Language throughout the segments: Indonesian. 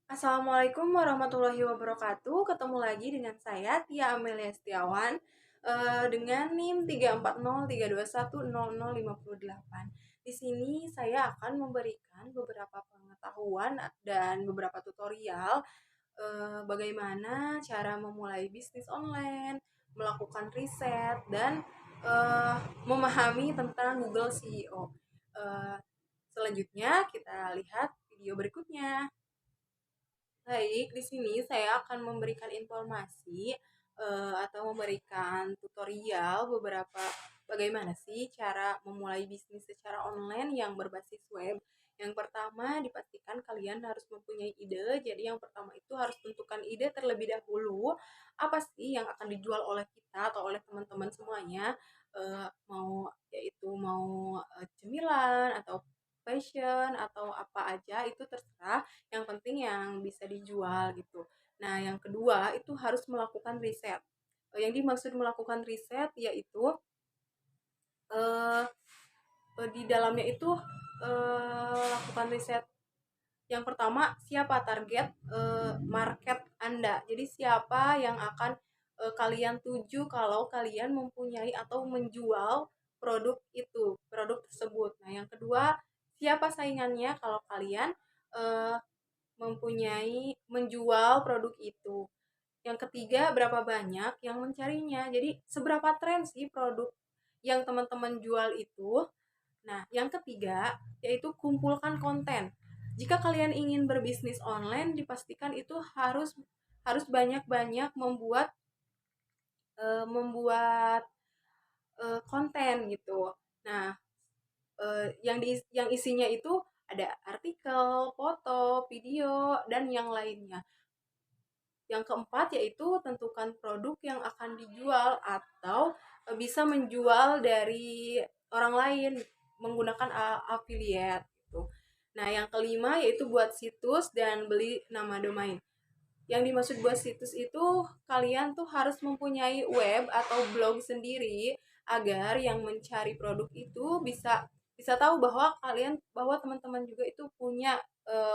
Assalamualaikum warahmatullahi wabarakatuh. Ketemu lagi dengan saya Tia Amelia Setiawan dengan NIM 34032100058. Di sini saya akan memberikan beberapa pengetahuan dan beberapa tutorial bagaimana cara memulai bisnis online, melakukan riset dan memahami tentang Google CEO. Selanjutnya kita lihat video berikutnya. Baik, di sini saya akan memberikan informasi atau memberikan tutorial beberapa bagaimana sih cara memulai bisnis secara online yang berbasis web. Yang pertama, dipastikan kalian harus mempunyai ide. Jadi yang pertama itu harus tentukan ide terlebih dahulu. Apa sih yang akan dijual oleh kita atau oleh teman-teman semuanya? Mau cemilan atau fashion atau apa aja itu terserah, yang penting yang bisa dijual gitu. Nah, yang kedua itu harus melakukan riset. Yang dimaksud melakukan riset yaitu eh, di dalamnya itu lakukan riset. Yang pertama, siapa target market Anda. Jadi siapa yang akan kalian tuju kalau kalian mempunyai atau menjual produk itu, produk tersebut. Nah, yang kedua, siapa saingannya kalau kalian eh, mempunyai menjual produk itu. Yang ketiga, berapa banyak yang mencarinya. Jadi, seberapa tren sih produk yang teman-teman jual itu. Nah, yang ketiga, yaitu kumpulkan konten. Jika kalian ingin berbisnis online, dipastikan itu harus harus banyak-banyak membuat konten gitu. Nah, yang isinya itu ada artikel, foto, video, dan yang lainnya. Yang keempat yaitu tentukan produk yang akan dijual atau bisa menjual dari orang lain menggunakan affiliate gitu. Nah, yang kelima yaitu buat situs dan beli nama domain. Yang dimaksud buat situs itu kalian tuh harus mempunyai web atau blog sendiri agar yang mencari produk itu bisa bisa tahu bahwa teman-teman juga itu punya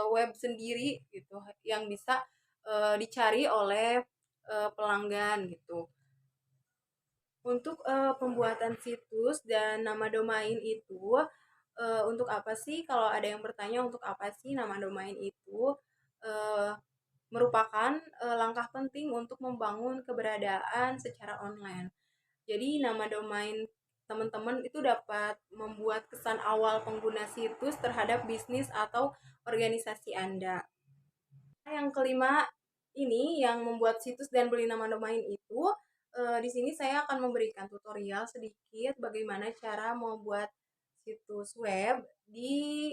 web sendiri gitu yang bisa dicari oleh pelanggan gitu. Untuk pembuatan situs dan nama domain itu untuk apa sih? Kalau ada yang bertanya untuk apa sih nama domain itu? Uh, Merupakan langkah penting untuk membangun keberadaan secara online. Jadi nama domain teman-teman itu dapat membuat kesan awal pengguna situs terhadap bisnis atau organisasi Anda. Yang kelima ini yang membuat situs dan beli nama domain itu di sini saya akan memberikan tutorial sedikit bagaimana cara membuat situs web di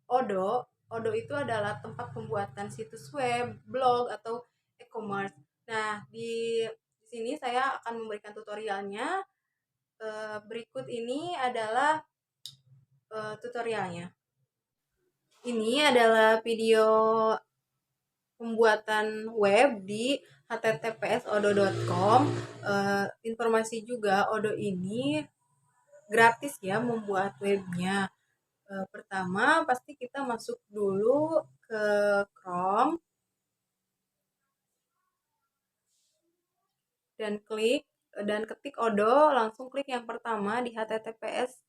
Odo. Odo itu adalah tempat pembuatan situs web, blog atau e-commerce. Nah, di sini saya akan memberikan tutorialnya. Berikut ini adalah tutorialnya. Ini adalah video pembuatan web di https://odo.com. Informasi juga Odo ini gratis ya membuat webnya. Pertama pasti kita masuk dulu ke Chrome dan ketik Odo, langsung klik yang pertama di https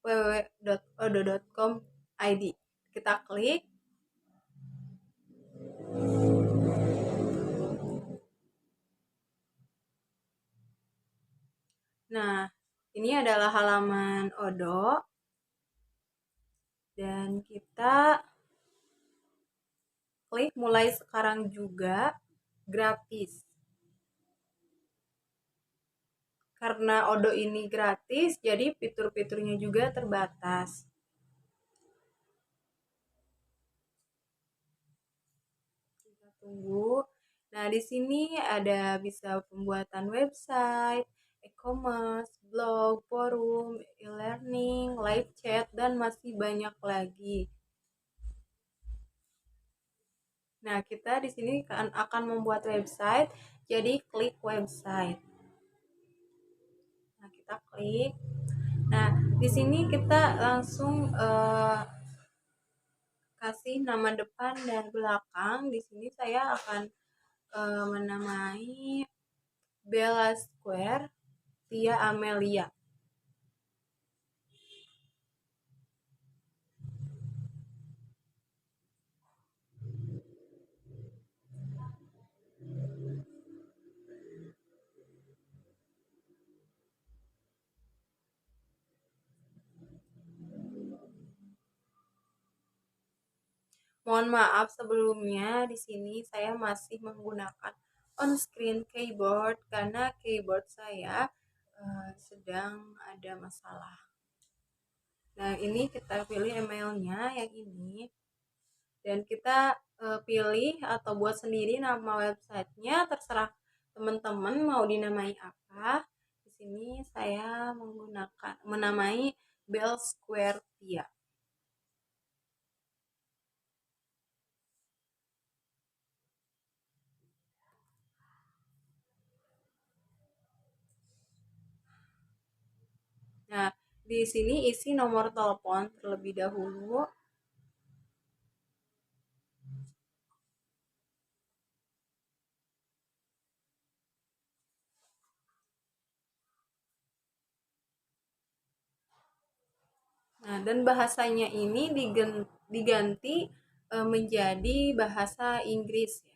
www.odo.com.id. Kita klik. Nah, ini adalah halaman Odo dan kita klik mulai sekarang juga gratis. Karena Odo ini gratis, jadi fitur-fiturnya juga terbatas. Kita tunggu. Nah, di sini ada bisa pembuatan website, e-commerce, blog, forum, e-learning, live chat, dan masih banyak lagi. Nah, kita di sini akan membuat website, jadi klik website. Nah, kita klik. Nah, di sini kita langsung kasih nama depan dan belakang. Di sini saya akan menamai Bella Square Tia Amelia. Mohon maaf sebelumnya, di sini saya masih menggunakan on-screen keyboard karena keyboard saya sedang ada masalah. Nah, ini kita pilih emailnya yang ini dan kita pilih atau buat sendiri nama websitenya, terserah teman-teman mau dinamai apa. Di sini saya menamai Bell Square Tia. Nah, di sini isi nomor telepon terlebih dahulu. Nah, dan bahasanya ini diganti menjadi bahasa Inggris ya.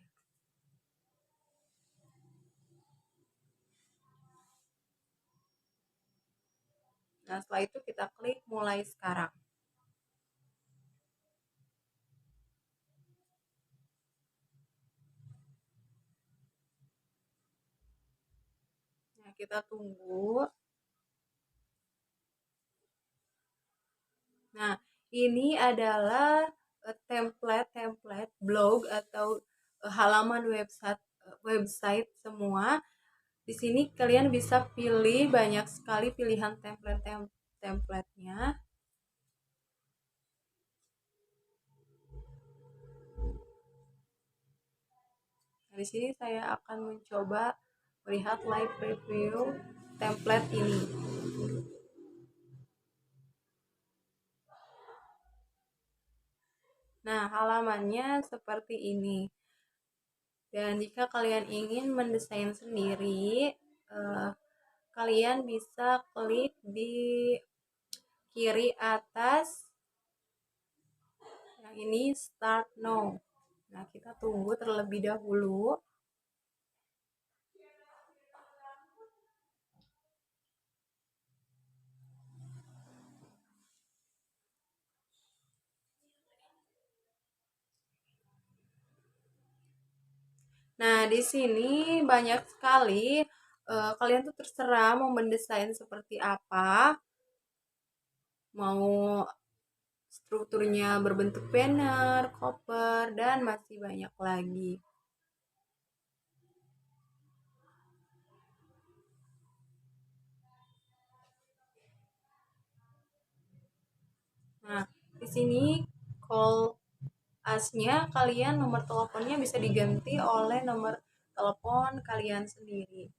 Nah, setelah itu kita klik mulai sekarang. Nah, kita tunggu. Nah, ini adalah template blog atau halaman website semua. Di sini kalian bisa pilih banyak sekali pilihan templatenya. Nah, di sini saya akan mencoba melihat live review template ini. Nah, halamannya seperti ini. Dan jika kalian ingin mendesain sendiri, kalian bisa klik di kiri atas yang ini Start Now. Nah, kita tunggu terlebih dahulu. Nah, di sini banyak sekali kalian tuh terserah mau mendesain seperti apa. Mau strukturnya berbentuk banner, cover, dan masih banyak lagi. Nah, di sini call us-nya kalian nomor teleponnya bisa diganti oleh nomor telepon kalian sendiri.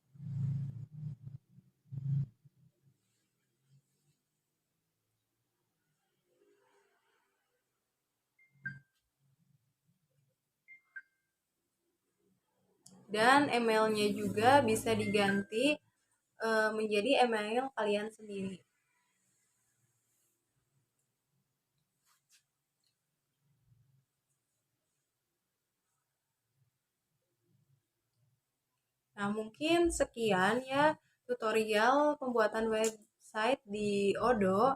Dan emailnya juga bisa diganti menjadi email kalian sendiri. Nah, mungkin sekian ya tutorial pembuatan website di Odoo.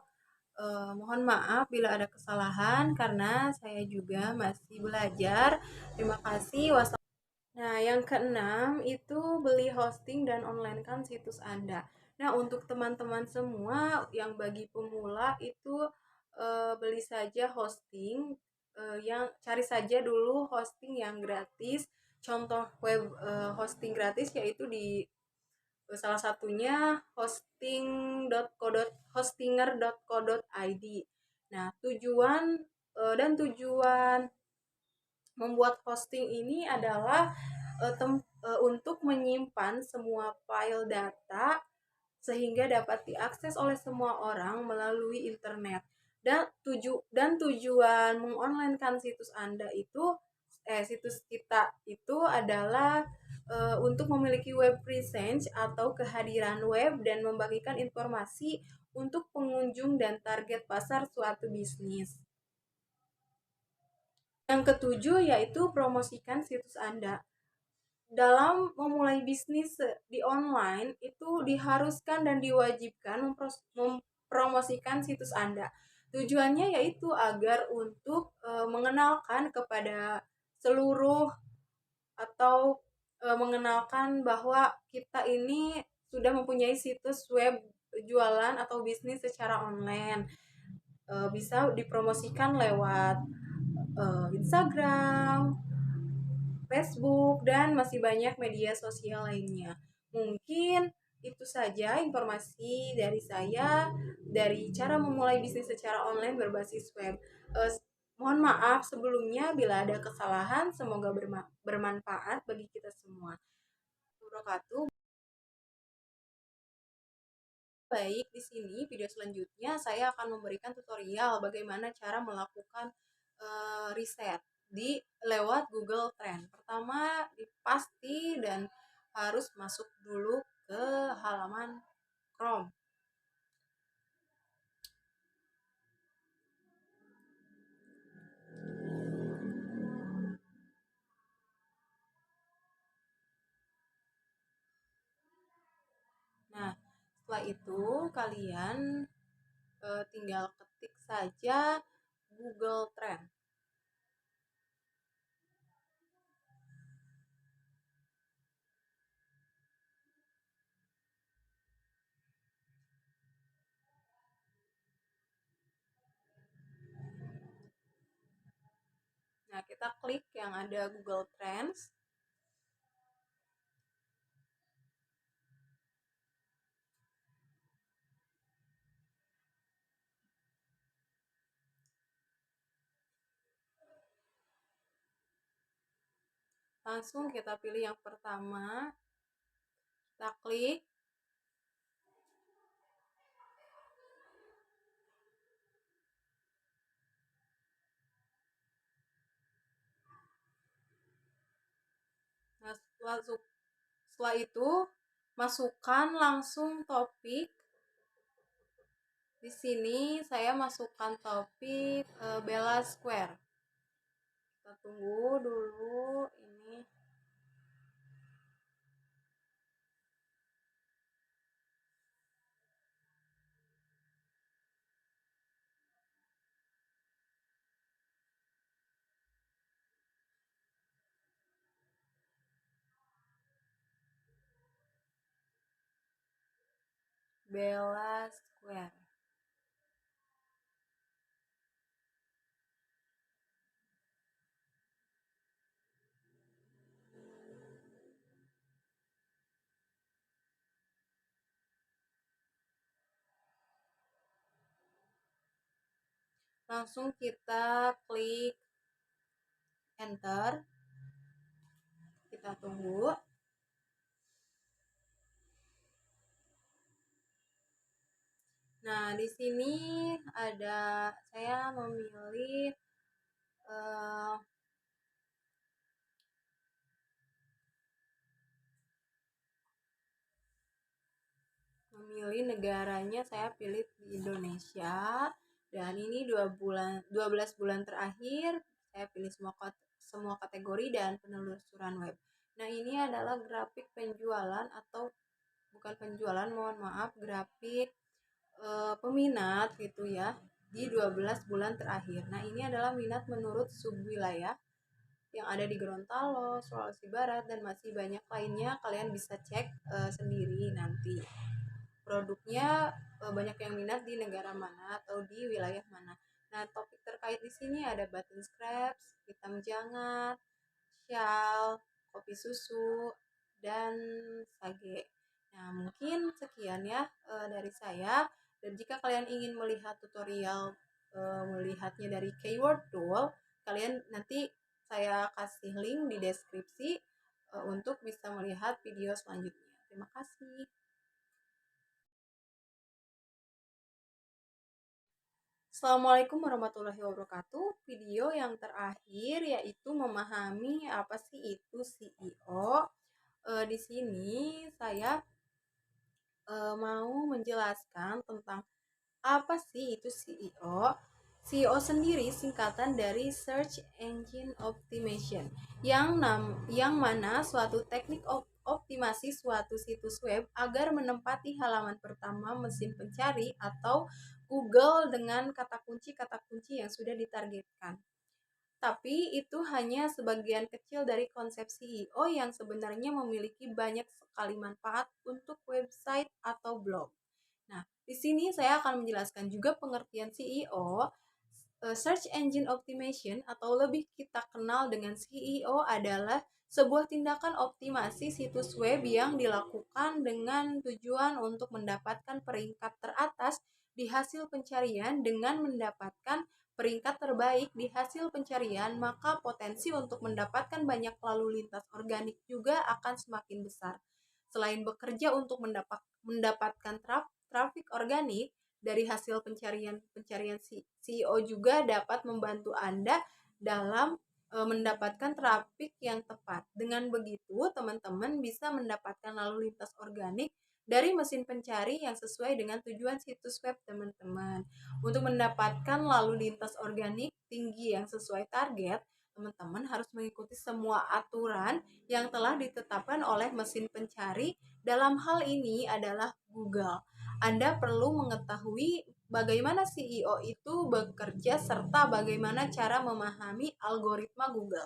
Mohon maaf bila ada kesalahan karena saya juga masih belajar. Terima kasih. Nah, yang keenam itu beli hosting dan online kan situs Anda. Nah, untuk teman-teman semua yang bagi pemula itu beli saja hosting yang cari saja dulu hosting yang gratis. Contoh web hosting gratis yaitu di salah satunya hostinger.co.id. Nah, tujuan membuat hosting ini adalah untuk menyimpan semua file data sehingga dapat diakses oleh semua orang melalui internet. Dan tujuan mengonlinekan situs Anda itu situs kita itu adalah untuk memiliki web presence atau kehadiran web dan membagikan informasi untuk pengunjung dan target pasar suatu bisnis. Yang ketujuh yaitu promosikan situs Anda. Dalam memulai bisnis di online itu diharuskan dan diwajibkan mempromosikan situs Anda. Tujuannya yaitu agar untuk mengenalkan kepada seluruh atau mengenalkan bahwa kita ini sudah mempunyai situs web jualan atau bisnis secara online. Bisa dipromosikan lewat Instagram, Facebook, dan masih banyak media sosial lainnya. Mungkin itu saja informasi dari saya dari cara memulai bisnis secara online berbasis web. Mohon maaf sebelumnya bila ada kesalahan, semoga bermanfaat bagi kita semua. Wabarakatuh. Baik, di sini video selanjutnya saya akan memberikan tutorial bagaimana cara melakukan riset di lewat Google Trend. Pertama, pasti dan harus masuk dulu ke halaman Chrome. Nah, setelah itu kalian tinggal ketik saja Google Trend. Nah, kita klik yang ada Google Trends. Langsung kita pilih yang pertama. Kita klik. Nah, setelah itu masukkan langsung topik. Di sini saya masukkan topik Bella Square. Kita tunggu dulu ini. Bella Square. Langsung kita klik enter. Kita tunggu. Nah, di sini ada saya memilih negaranya, saya pilih di Indonesia, dan ini 12 bulan terakhir saya pilih semua kategori dan penelusuran web. Nah, ini adalah grafik penjualan atau bukan penjualan, mohon maaf, grafik peminat gitu ya di 12 bulan terakhir. Nah, ini adalah minat menurut subwilayah yang ada di Gorontalo, Sulawesi Barat, dan masih banyak lainnya. Kalian bisa cek sendiri nanti produknya banyak yang minat di negara mana atau di wilayah mana. Nah, topik terkait di sini ada button scraps, hitam jangat, shawl, kopi susu, dan sage. Nah, mungkin sekian ya dari saya. Dan jika kalian ingin melihat tutorial melihatnya dari keyword tool, kalian nanti saya kasih link di deskripsi untuk bisa melihat video selanjutnya. Terima kasih. Assalamualaikum warahmatullahi wabarakatuh. Video yang terakhir yaitu memahami apa sih itu CEO. Di sini saya mau menjelaskan tentang apa sih itu CEO. CEO sendiri singkatan dari Search Engine Optimization, yang mana suatu teknik optimasi suatu situs web agar menempati halaman pertama mesin pencari atau Google dengan kata kunci yang sudah ditargetkan. Tapi itu hanya sebagian kecil dari konsep CEO yang sebenarnya memiliki banyak sekali manfaat untuk website atau blog. Nah, di sini saya akan menjelaskan juga pengertian CEO. Search Engine Optimization atau lebih kita kenal dengan CEO adalah sebuah tindakan optimasi situs web yang dilakukan dengan tujuan untuk mendapatkan peringkat teratas di hasil pencarian. Dengan mendapatkan peringkat terbaik di hasil pencarian, maka potensi untuk mendapatkan banyak lalu lintas organik juga akan semakin besar. Selain bekerja untuk mendapatkan traffic organik dari hasil pencarian CEO juga dapat membantu Anda dalam mendapatkan traffic yang tepat. Dengan begitu, teman-teman bisa mendapatkan lalu lintas organik dari mesin pencari yang sesuai dengan tujuan situs web teman-teman. Untuk mendapatkan lalu lintas organik tinggi yang sesuai target, teman-teman harus mengikuti semua aturan yang telah ditetapkan oleh mesin pencari. Dalam hal ini adalah Google. Anda perlu mengetahui bagaimana CEO itu bekerja serta bagaimana cara memahami algoritma Google.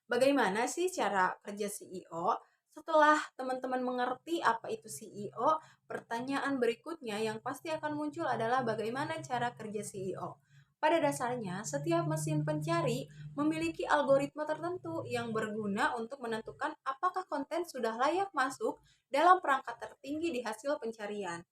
Bagaimana sih cara kerja CEO? Setelah teman-teman mengerti apa itu CEO, pertanyaan berikutnya yang pasti akan muncul adalah bagaimana cara kerja CEO. Pada dasarnya, setiap mesin pencari memiliki algoritma tertentu yang berguna untuk menentukan apakah konten sudah layak masuk dalam perangkat tertinggi di hasil pencarian.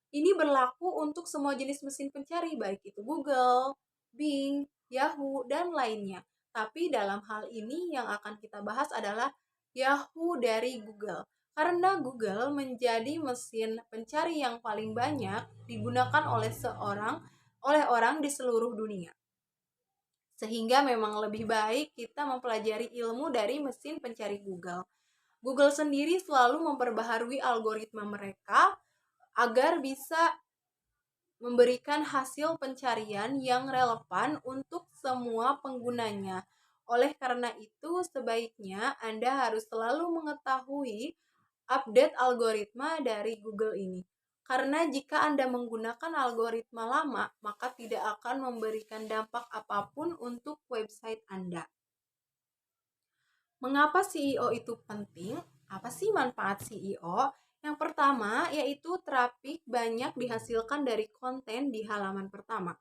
Ini berlaku untuk semua jenis mesin pencari, baik itu Google, Bing, Yahoo, dan lainnya. Tapi dalam hal ini yang akan kita bahas adalah Yahoo dari Google. Karena Google menjadi mesin pencari yang paling banyak digunakan oleh orang di seluruh dunia. Sehingga memang lebih baik kita mempelajari ilmu dari mesin pencari Google. Google sendiri selalu memperbaharui algoritma mereka agar bisa memberikan hasil pencarian yang relevan untuk semua penggunanya. Oleh karena itu, sebaiknya Anda harus selalu mengetahui update algoritma dari Google ini. Karena jika Anda menggunakan algoritma lama, maka tidak akan memberikan dampak apapun untuk website Anda. Mengapa CEO itu penting? Apa sih manfaat CEO? Yang pertama yaitu traffic banyak dihasilkan dari konten di halaman pertama.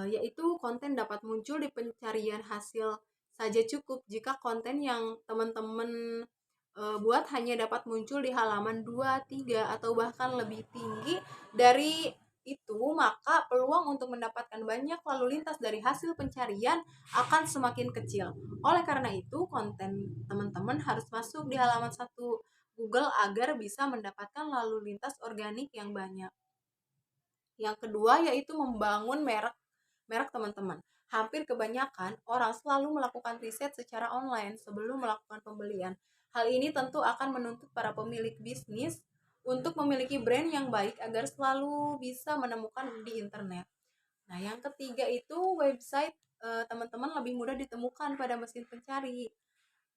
Yaitu konten dapat muncul di pencarian hasil saja cukup jika konten yang teman-teman buat hanya dapat muncul di halaman 2, 3, atau bahkan lebih tinggi dari itu, maka peluang untuk mendapatkan banyak lalu lintas dari hasil pencarian akan semakin kecil. Oleh karena itu, konten teman-teman harus masuk di halaman 1 Google agar bisa mendapatkan lalu lintas organik yang banyak. Yang kedua yaitu membangun merek teman-teman. Hampir kebanyakan orang selalu melakukan riset secara online sebelum melakukan pembelian. Hal ini tentu akan menuntut para pemilik bisnis untuk memiliki brand yang baik agar selalu bisa menemukan di internet. Nah, yang ketiga itu website teman-teman lebih mudah ditemukan pada mesin pencari.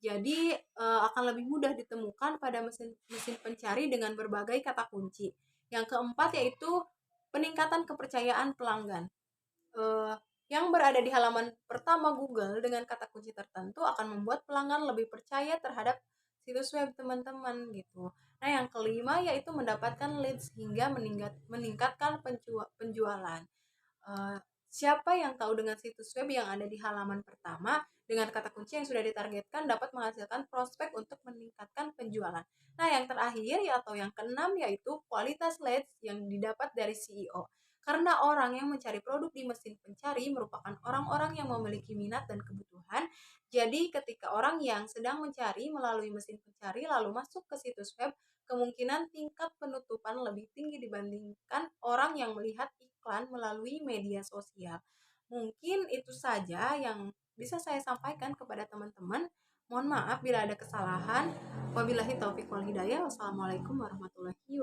Jadi akan lebih mudah ditemukan pada mesin pencari dengan berbagai kata kunci. Yang keempat yaitu peningkatan kepercayaan pelanggan. Yang berada di halaman pertama Google dengan kata kunci tertentu akan membuat pelanggan lebih percaya terhadap situs web teman-teman gitu. Nah, yang kelima yaitu mendapatkan leads hingga meningkatkan penjualan. Siapa yang tahu dengan situs web yang ada di halaman pertama dengan kata kunci yang sudah ditargetkan dapat menghasilkan prospek untuk meningkatkan penjualan. Nah, yang terakhir atau yang keenam yaitu kualitas leads yang didapat dari CEO. Karena orang yang mencari produk di mesin pencari merupakan orang-orang yang memiliki minat dan kebutuhan. Jadi, ketika orang yang sedang mencari melalui mesin pencari lalu masuk ke situs web, kemungkinan tingkat penutupan lebih tinggi dibandingkan orang yang melihat beriklan melalui media sosial. Mungkin itu saja yang bisa saya sampaikan kepada teman-teman. Mohon maaf bila ada kesalahan. Wabillahi taufiq wal hidayah. Wassalamualaikum warahmatullahi